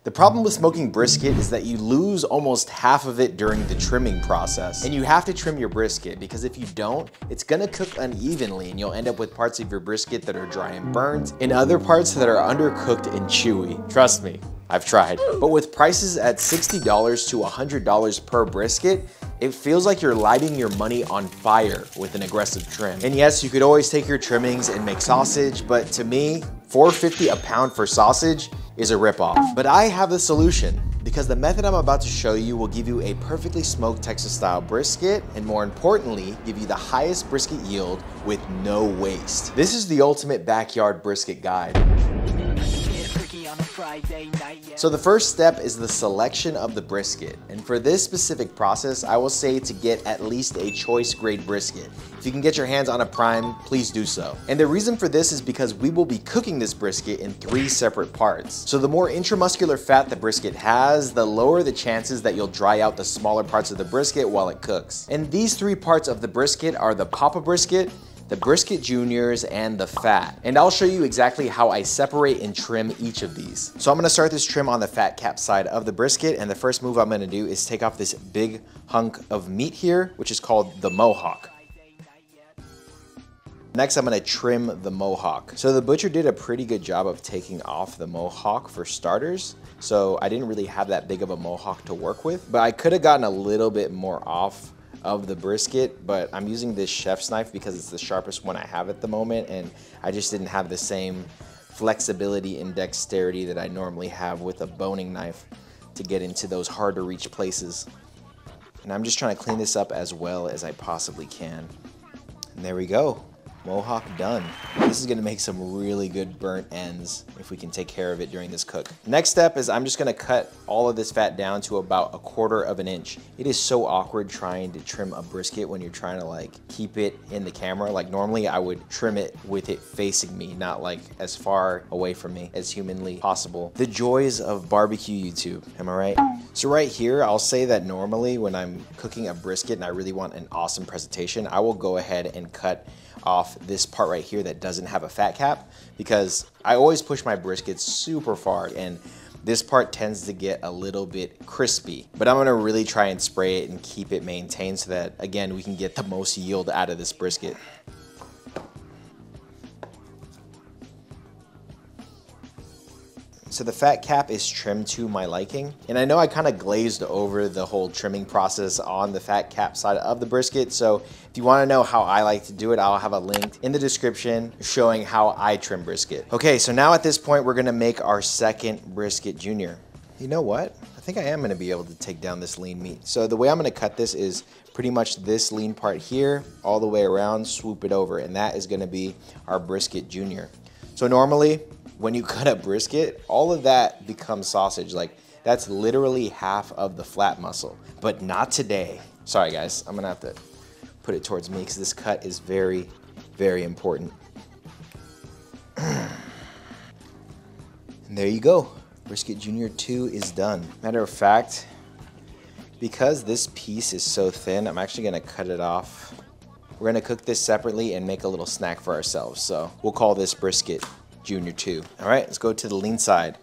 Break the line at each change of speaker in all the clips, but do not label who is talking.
The problem with smoking brisket is that you lose almost half of it during the trimming process. And you have to trim your brisket because if you don't, it's gonna cook unevenly and you'll end up with parts of your brisket that are dry and burnt and other parts that are undercooked and chewy. Trust me, I've tried. But with prices at $60 to $100 per brisket, it feels like you're lighting your money on fire with an aggressive trim. And yes, you could always take your trimmings and make sausage, but to me, $4.50 a pound for sausage is a ripoff. But I have the solution, because the method I'm about to show you will give you a perfectly smoked Texas style brisket, and more importantly, give you the highest brisket yield with no waste. This is the ultimate backyard brisket guide. So the first step is the selection of the brisket. And for this specific process, I will say to get at least a choice grade brisket. If you can get your hands on a prime, please do so. And the reason for this is because we will be cooking this brisket in 3 separate parts. So the more intramuscular fat the brisket has, the lower the chances that you'll dry out the smaller parts of the brisket while it cooks. And these 3 parts of the brisket are the Papa brisket, the brisket juniors, and the fat. And I'll show you exactly how I separate and trim each of these. So I'm gonna start this trim on the fat cap side of the brisket, and the first move I'm gonna do is take off this big hunk of meat here, which is called the mohawk. Next, I'm gonna trim the mohawk. So the butcher did a pretty good job of taking off the mohawk for starters. So I didn't really have that big of a mohawk to work with, but I could have gotten a little bit more off of the brisket, but I'm using this chef's knife because it's the sharpest one I have at the moment, and I just didn't have the same flexibility and dexterity that I normally have with a boning knife to get into those hard to reach places. And I'm just trying to clean this up as well as I possibly can. And there we go. Mohawk done. This is gonna make some really good burnt ends if we can take care of it during this cook. Next step is I'm just gonna cut all of this fat down to about 1/4 of an inch. It is so awkward trying to trim a brisket when you're trying to like keep it in the camera. Like normally I would trim it with it facing me, not like as far away from me as humanly possible. The joys of barbecue YouTube, am I right? So right here, I'll say that normally when I'm cooking a brisket and I really want an awesome presentation, I will go ahead and cut off this part right here that doesn't have a fat cap, because I always push my briskets super far and this part tends to get a little bit crispy. But I'm gonna really try and spray it and keep it maintained so that, again, we can get the most yield out of this brisket. So the fat cap is trimmed to my liking. And I know I kind of glazed over the whole trimming process on the fat cap side of the brisket. So if you want to know how I like to do it, I'll have a link in the description showing how I trim brisket. Okay, so now at this point, we're gonna make our second brisket junior. You know what? I think I am gonna be able to take down this lean meat. So the way I'm gonna cut this is pretty much this lean part here, all the way around, swoop it over, and that is gonna be our brisket junior. So normally, when you cut a brisket, all of that becomes sausage. Like that's literally half of the flat muscle, but not today. Sorry guys, I'm gonna have to put it towards me because this cut is very, very important. And there you go. Brisket Junior 2 is done. Matter of fact, because this piece is so thin, I'm actually gonna cut it off. We're gonna cook this separately and make a little snack for ourselves. So we'll call this Brisket Junior 2. All right, let's go to the lean side.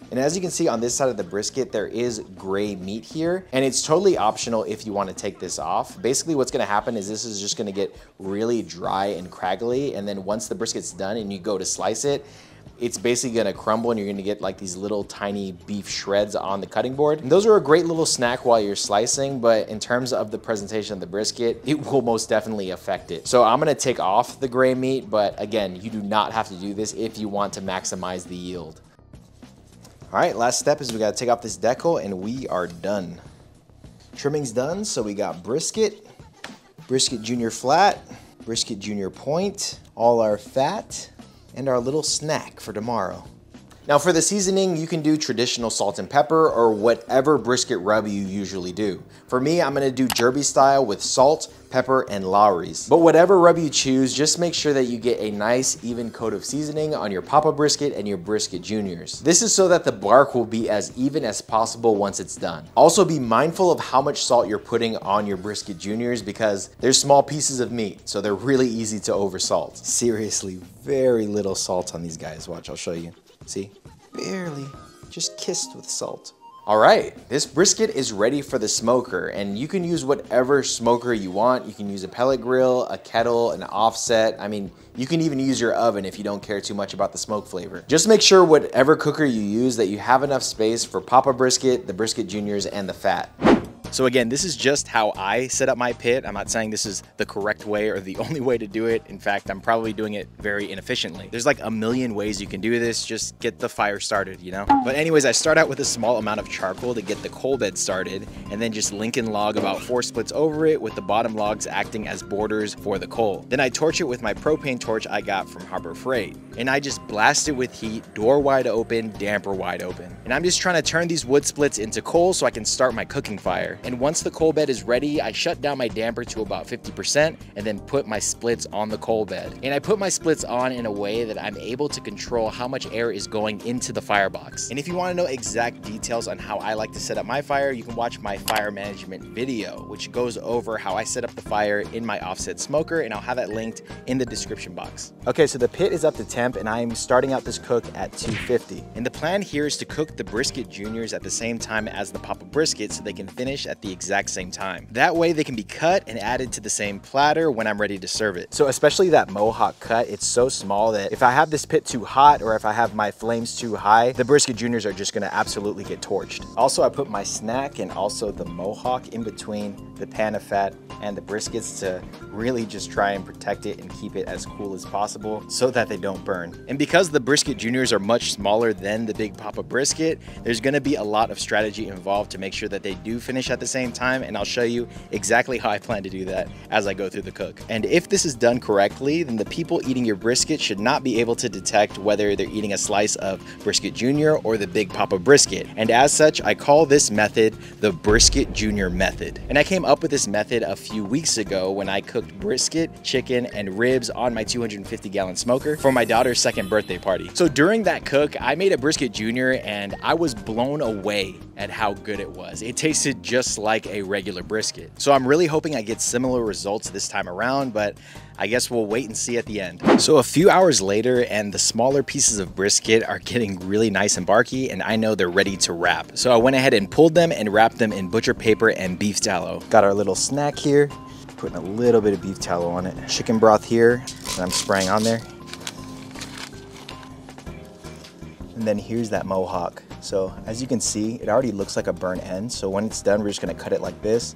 And as you can see on this side of the brisket, there is gray meat here, and it's totally optional if you want to take this off. Basically what's gonna happen is this is just gonna get really dry and craggly, and then once the brisket's done and you go to slice it, it's basically gonna crumble and you're gonna get like these little tiny beef shreds on the cutting board. And those are a great little snack while you're slicing, but in terms of the presentation of the brisket, it will most definitely affect it. So I'm gonna take off the gray meat, but again, you do not have to do this if you want to maximize the yield. All right, last step is we gotta take off this decal and we are done. Trimming's done, so we got brisket, brisket junior flat, brisket junior point, all our fat, and our little snack for tomorrow. Now for the seasoning, you can do traditional salt and pepper or whatever brisket rub you usually do. For me, I'm gonna do Derby style with salt, pepper, and Lawry's. But whatever rub you choose, just make sure that you get a nice even coat of seasoning on your Papa brisket and your brisket juniors. This is so that the bark will be as even as possible once it's done. Also be mindful of how much salt you're putting on your brisket juniors because they're small pieces of meat, so they're really easy to oversalt. Seriously, very little salt on these guys. Watch, I'll show you. See, barely. just kissed with salt. All right, this brisket is ready for the smoker, and you can use whatever smoker you want. You can use a pellet grill, a kettle, an offset. I mean, you can even use your oven if you don't care too much about the smoke flavor. Just make sure whatever cooker you use that you have enough space for Papa Brisket, the Brisket Juniors, and the fat. So again, this is just how I set up my pit. I'm not saying this is the correct way or the only way to do it. In fact, I'm probably doing it very inefficiently. There's like a million ways you can do this. Just get the fire started, you know? But anyways, I start out with a small amount of charcoal to get the coal bed started, and then just Lincoln log about 4 splits over it with the bottom logs acting as borders for the coal. Then I torch it with my propane torch I got from Harbor Freight. And I just blast it with heat, door wide open, damper wide open. And I'm just trying to turn these wood splits into coal so I can start my cooking fire. And once the coal bed is ready, I shut down my damper to about 50% and then put my splits on the coal bed. And I put my splits on in a way that I'm able to control how much air is going into the firebox. And if you want to know exact details on how I like to set up my fire, you can watch my fire management video, which goes over how I set up the fire in my offset smoker, and I'll have that linked in the description box. Okay, so the pit is up to temp and I'm starting out this cook at 250. And the plan here is to cook the Brisket Juniors at the same time as the Papa Brisket so they can finish at the exact same time. That way they can be cut and added to the same platter when I'm ready to serve it. So especially that mohawk cut, it's so small that if I have this pit too hot or if I have my flames too high, the Brisket Juniors are just gonna absolutely get torched. Also, I put my snack and also the mohawk in between the pan of fat and the briskets to really just try and protect it and keep it as cool as possible so that they don't burn. And because the Brisket Juniors are much smaller than the Big Papa Brisket, there's gonna be a lot of strategy involved to make sure that they do finish at the same time, and I'll show you exactly how I plan to do that as I go through the cook. And if this is done correctly, then the people eating your brisket should not be able to detect whether they're eating a slice of Brisket Junior or the Big Papa Brisket. And as such, I call this method the Brisket Junior method. And I came up with this method a few weeks ago when I cooked brisket, chicken, and ribs on my 250-gallon smoker for my daughter's second birthday party. So during that cook, I made a Brisket Junior and I was blown away at how good it was. It tasted just like a regular brisket. So I'm really hoping I get similar results this time around, but I guess we'll wait and see at the end. So a few hours later, and the smaller pieces of brisket are getting really nice and barky, and I know they're ready to wrap. So I went ahead and pulled them and wrapped them in butcher paper and beef tallow. Got our little snack here, putting a little bit of beef tallow on it. Chicken broth here that I'm spraying on there. And then here's that mohawk. So as you can see, it already looks like a burnt end. So when it's done, we're just gonna cut it like this.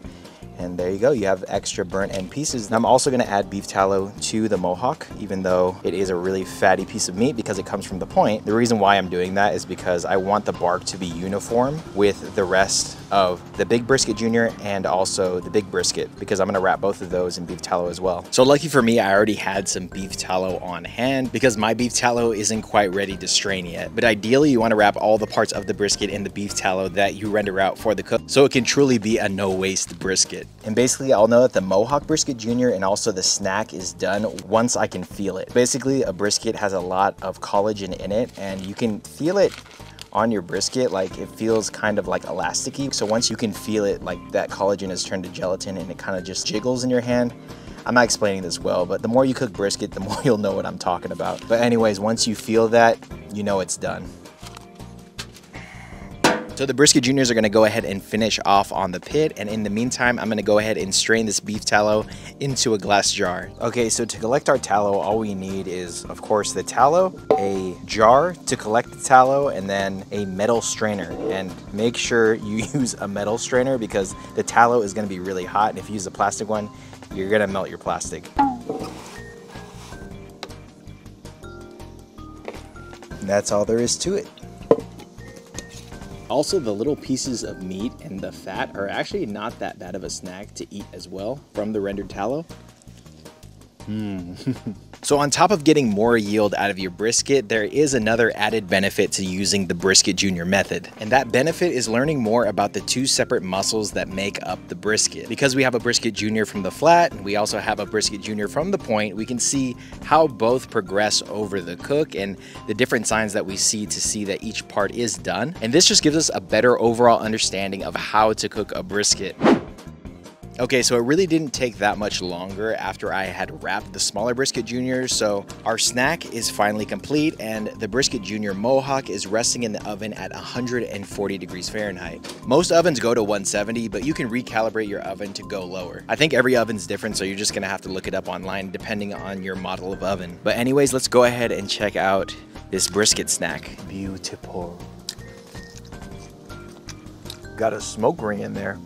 And there you go, you have extra burnt end pieces. And I'm also gonna add beef tallow to the mohawk, even though it is a really fatty piece of meat because it comes from the point. The reason why I'm doing that is because I want the bark to be uniform with the rest of the Big Brisket Junior and also the Big Brisket, because I'm gonna wrap both of those in beef tallow as well. So lucky for me, I already had some beef tallow on hand because my beef tallow isn't quite ready to strain yet. But ideally, you wanna wrap all the parts of the brisket in the beef tallow that you render out for the cook so it can truly be a no-waste brisket. And basically, I'll know that the Mohawk Brisket Junior and also the snack is done once I can feel it. Basically, a brisket has a lot of collagen in it, and you can feel it on your brisket, like it feels kind of like elasticy. So once you can feel it, like that collagen has turned to gelatin and it kind of just jiggles in your hand. I'm not explaining this well, but the more you cook brisket, the more you'll know what I'm talking about. But anyways, once you feel that, you know it's done. So the Brisket Juniors are gonna go ahead and finish off on the pit, and in the meantime, I'm gonna go ahead and strain this beef tallow into a glass jar. Okay, so to collect our tallow, all we need is, of course, the tallow, a jar to collect the tallow, and then a metal strainer. And make sure you use a metal strainer because the tallow is gonna be really hot, and if you use a plastic one, you're gonna melt your plastic. And that's all there is to it. Also, the little pieces of meat and the fat are actually not that bad of a snack to eat as well from the rendered tallow. So on top of getting more yield out of your brisket, there is another added benefit to using the Brisket Junior method. And that benefit is learning more about the two separate muscles that make up the brisket. Because we have a Brisket Junior from the flat, and we also have a Brisket Junior from the point, we can see how both progress over the cook and the different signs that we see to see that each part is done. And this just gives us a better overall understanding of how to cook a brisket. Okay, so it really didn't take that much longer after I had wrapped the smaller Brisket Juniors, so our snack is finally complete and the Brisket Junior Mohawk is resting in the oven at 140 degrees Fahrenheit. Most ovens go to 170, but you can recalibrate your oven to go lower. I think every oven's different, so you're just gonna have to look it up online depending on your model of oven. But anyways, let's go ahead and check out this brisket snack. Beautiful. Got a smoke ring in there.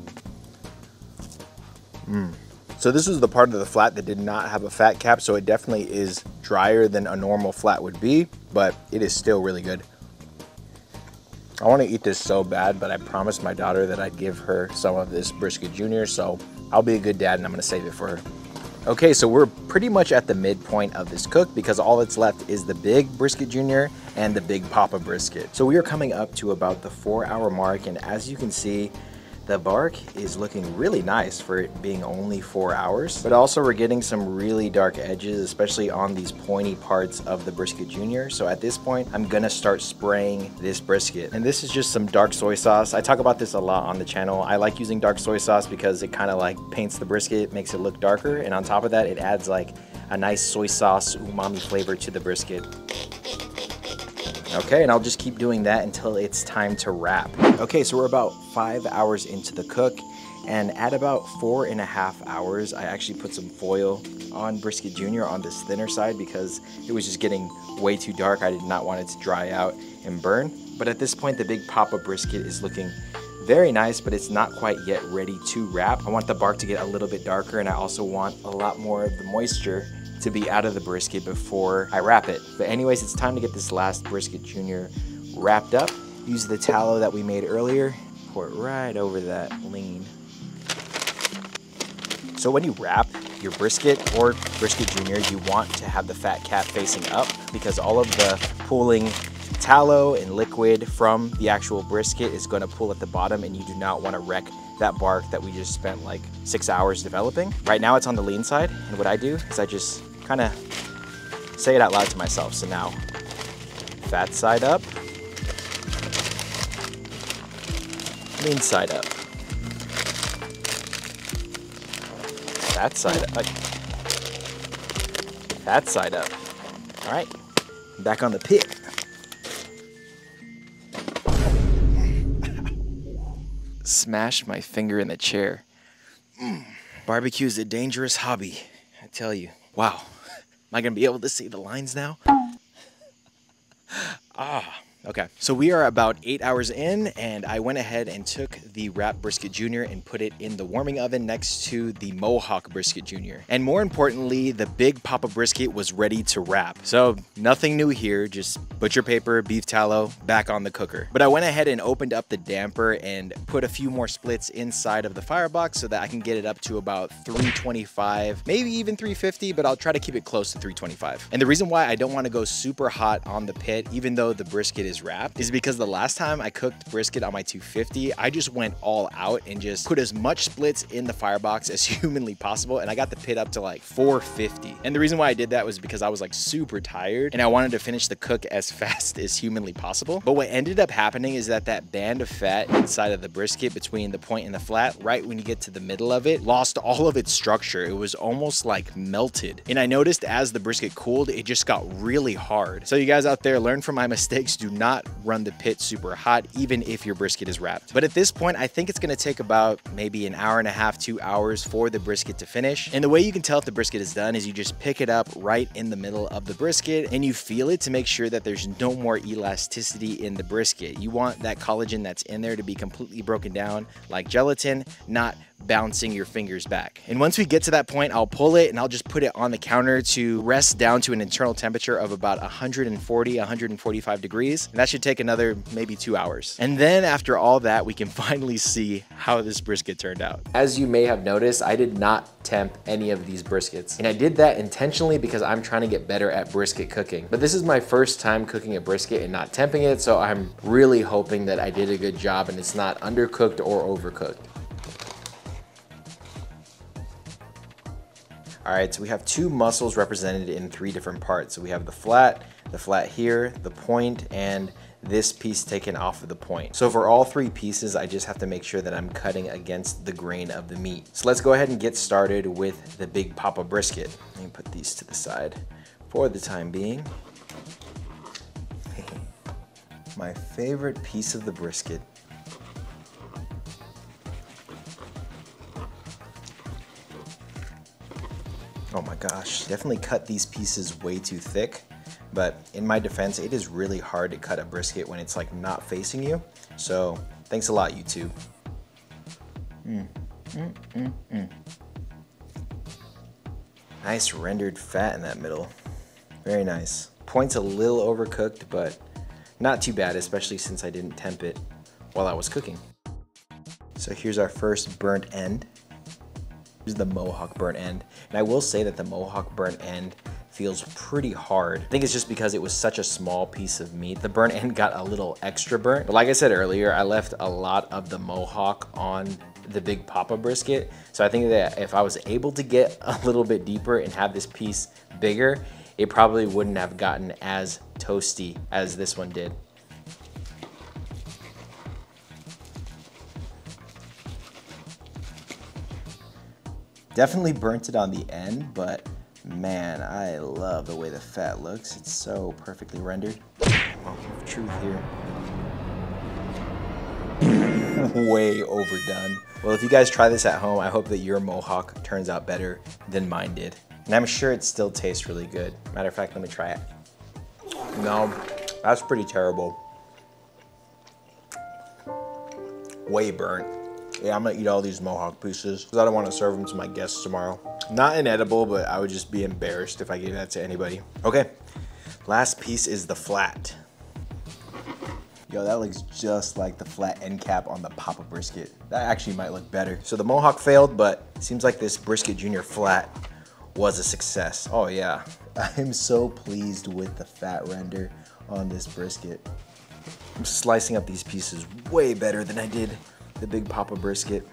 So this is the part of the flat that did not have a fat cap, so it definitely is drier than a normal flat would be, but it is still really good. I want to eat this so bad, but I promised my daughter that I'd give her some of this Brisket Junior, so I'll be a good dad and I'm going to save it for her. Okay, so we're pretty much at the midpoint of this cook because all that's left is the Big Brisket Junior and the Big Papa Brisket. So we are coming up to about the 4-hour mark, and as you can see, the bark is looking really nice for it being only 4 hours, but also we're getting some really dark edges, especially on these pointy parts of the Brisket Junior. So at this point, I'm gonna start spraying this brisket. And this is just some dark soy sauce. I talk about this a lot on the channel. I like using dark soy sauce because it kind of like paints the brisket, makes it look darker. And on top of that, it adds like a nice soy sauce umami flavor to the brisket. Okay, and I'll just keep doing that until it's time to wrap. Okay, so we're about 5 hours into the cook, and at about 4.5 hours, I actually put some foil on Brisket Junior on this thinner side because it was just getting way too dark. I did not want it to dry out and burn. But at this point, the Big Papa Brisket is looking very nice, but it's not quite yet ready to wrap. I want the bark to get a little bit darker, and I also want a lot more of the moisture to be out of the brisket before I wrap it. But anyways, it's time to get this last Brisket Junior wrapped up. Use the tallow that we made earlier, pour it right over that lean. So when you wrap your brisket or Brisket Junior, you want to have the fat cap facing up because all of the pooling tallow and liquid from the actual brisket is going to pool at the bottom, and you do not want to wreck that bark that we just spent like 6 hours developing. Right now it's on the lean side, and what I do is I just kind of say it out loud to myself. So now, fat side up, lean side up, fat side up, fat side up. All right, back on the pit. Smashed my finger in the chair. Barbecue is a dangerous hobby, I tell you. Wow, am I gonna be able to see the lines now? Okay, so we are about 8 hours in, and I went ahead and took the wrapped Brisket Junior and put it in the warming oven next to the Mohawk Brisket Junior. And more importantly, the Big Papa Brisket was ready to wrap. So nothing new here, just butcher paper, beef tallow, back on the cooker. But I went ahead and opened up the damper and put a few more splits inside of the firebox so that I can get it up to about 325, maybe even 350, but I'll try to keep it close to 325. And the reason why I don't want to go super hot on the pit, even though the brisket is wrapped, is because the last time I cooked brisket on my 250, I just went all out and just put as much splits in the firebox as humanly possible, and I got the pit up to like 450. And the reason why I did that was because I was like super tired and I wanted to finish the cook as fast as humanly possible. But what ended up happening is that band of fat inside of the brisket between the point and the flat, right when you get to the middle of it, lost all of its structure. It was almost like melted. And I noticed as the brisket cooled, it just got really hard. So you guys out there, learn from my mistakes. Do not run the pit super hot, even if your brisket is wrapped. But at this point, I think it's gonna take about maybe an hour and a half, 2 hours for the brisket to finish. And the way you can tell if the brisket is done is you just pick it up right in the middle of the brisket and you feel it to make sure that there's no more elasticity in the brisket. You want that collagen that's in there to be completely broken down like gelatin, not bouncing your fingers back. And once we get to that point, I'll pull it and I'll just put it on the counter to rest down to an internal temperature of about 140, 145 degrees. And that should take another maybe 2 hours. And then after all that, we can finally see how this brisket turned out. As you may have noticed, I did not temp any of these briskets. And I did that intentionally because I'm trying to get better at brisket cooking. But this is my first time cooking a brisket and not temping it, so I'm really hoping that I did a good job and it's not undercooked or overcooked. All right, so we have two muscles represented in 3 different parts. So we have the flat here, the point, and this piece taken off of the point. So for all 3 pieces, I just have to make sure that I'm cutting against the grain of the meat. So let's go ahead and get started with the Big Papa Brisket. Let me put these to the side for the time being. My favorite piece of the brisket. Oh my gosh, definitely cut these pieces way too thick, but in my defense, it is really hard to cut a brisket when it's like not facing you. So thanks a lot, YouTube. Nice rendered fat in that middle. Very nice. Point's a little overcooked, but not too bad, especially since I didn't temp it while I was cooking. So here's our first burnt end. Here's the Mohawk burnt end. And I will say that the Mohawk burnt end feels pretty hard. I think it's just because it was such a small piece of meat. The burnt end got a little extra burnt. But like I said earlier, I left a lot of the Mohawk on the Big Papa brisket. So I think that if I was able to get a little bit deeper and have this piece bigger, it probably wouldn't have gotten as toasty as this one did. Definitely burnt it on the end, but man, I love the way the fat looks. It's so perfectly rendered. Moment of truth here. Way overdone. Well, if you guys try this at home, I hope that your Mohawk turns out better than mine did. And I'm sure it still tastes really good. Matter of fact, let me try it. No, that's pretty terrible. Way burnt. Yeah, I'm gonna eat all these Mohawk pieces because I don't want to serve them to my guests tomorrow. Not inedible, but I would just be embarrassed if I gave that to anybody. Okay, last piece is the flat. Yo, that looks just like the flat end cap on the Papa brisket. That actually might look better. So the Mohawk failed, but it seems like this Brisket Jr. flat was a success. Oh yeah, I'm so pleased with the fat render on this brisket. I'm slicing up these pieces way better than I did the Big Papa brisket.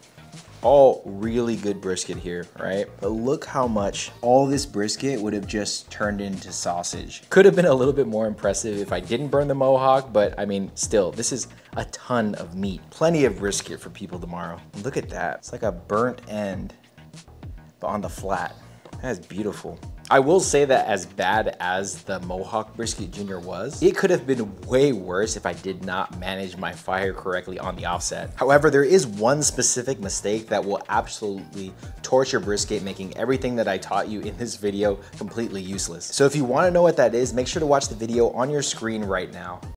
All really good brisket here, right? But look how much all this brisket would have just turned into sausage. Could have been a little bit more impressive if I didn't burn the Mohawk, but I mean, still, this is a ton of meat. Plenty of brisket for people tomorrow. Look at that. It's like a burnt end, but on the flat. That is beautiful. I will say that as bad as the Mohawk Brisket Jr. was, it could have been way worse if I did not manage my fire correctly on the offset. However, there is one specific mistake that will absolutely torch your brisket, making everything that I taught you in this video completely useless. So if you want to know what that is, make sure to watch the video on your screen right now.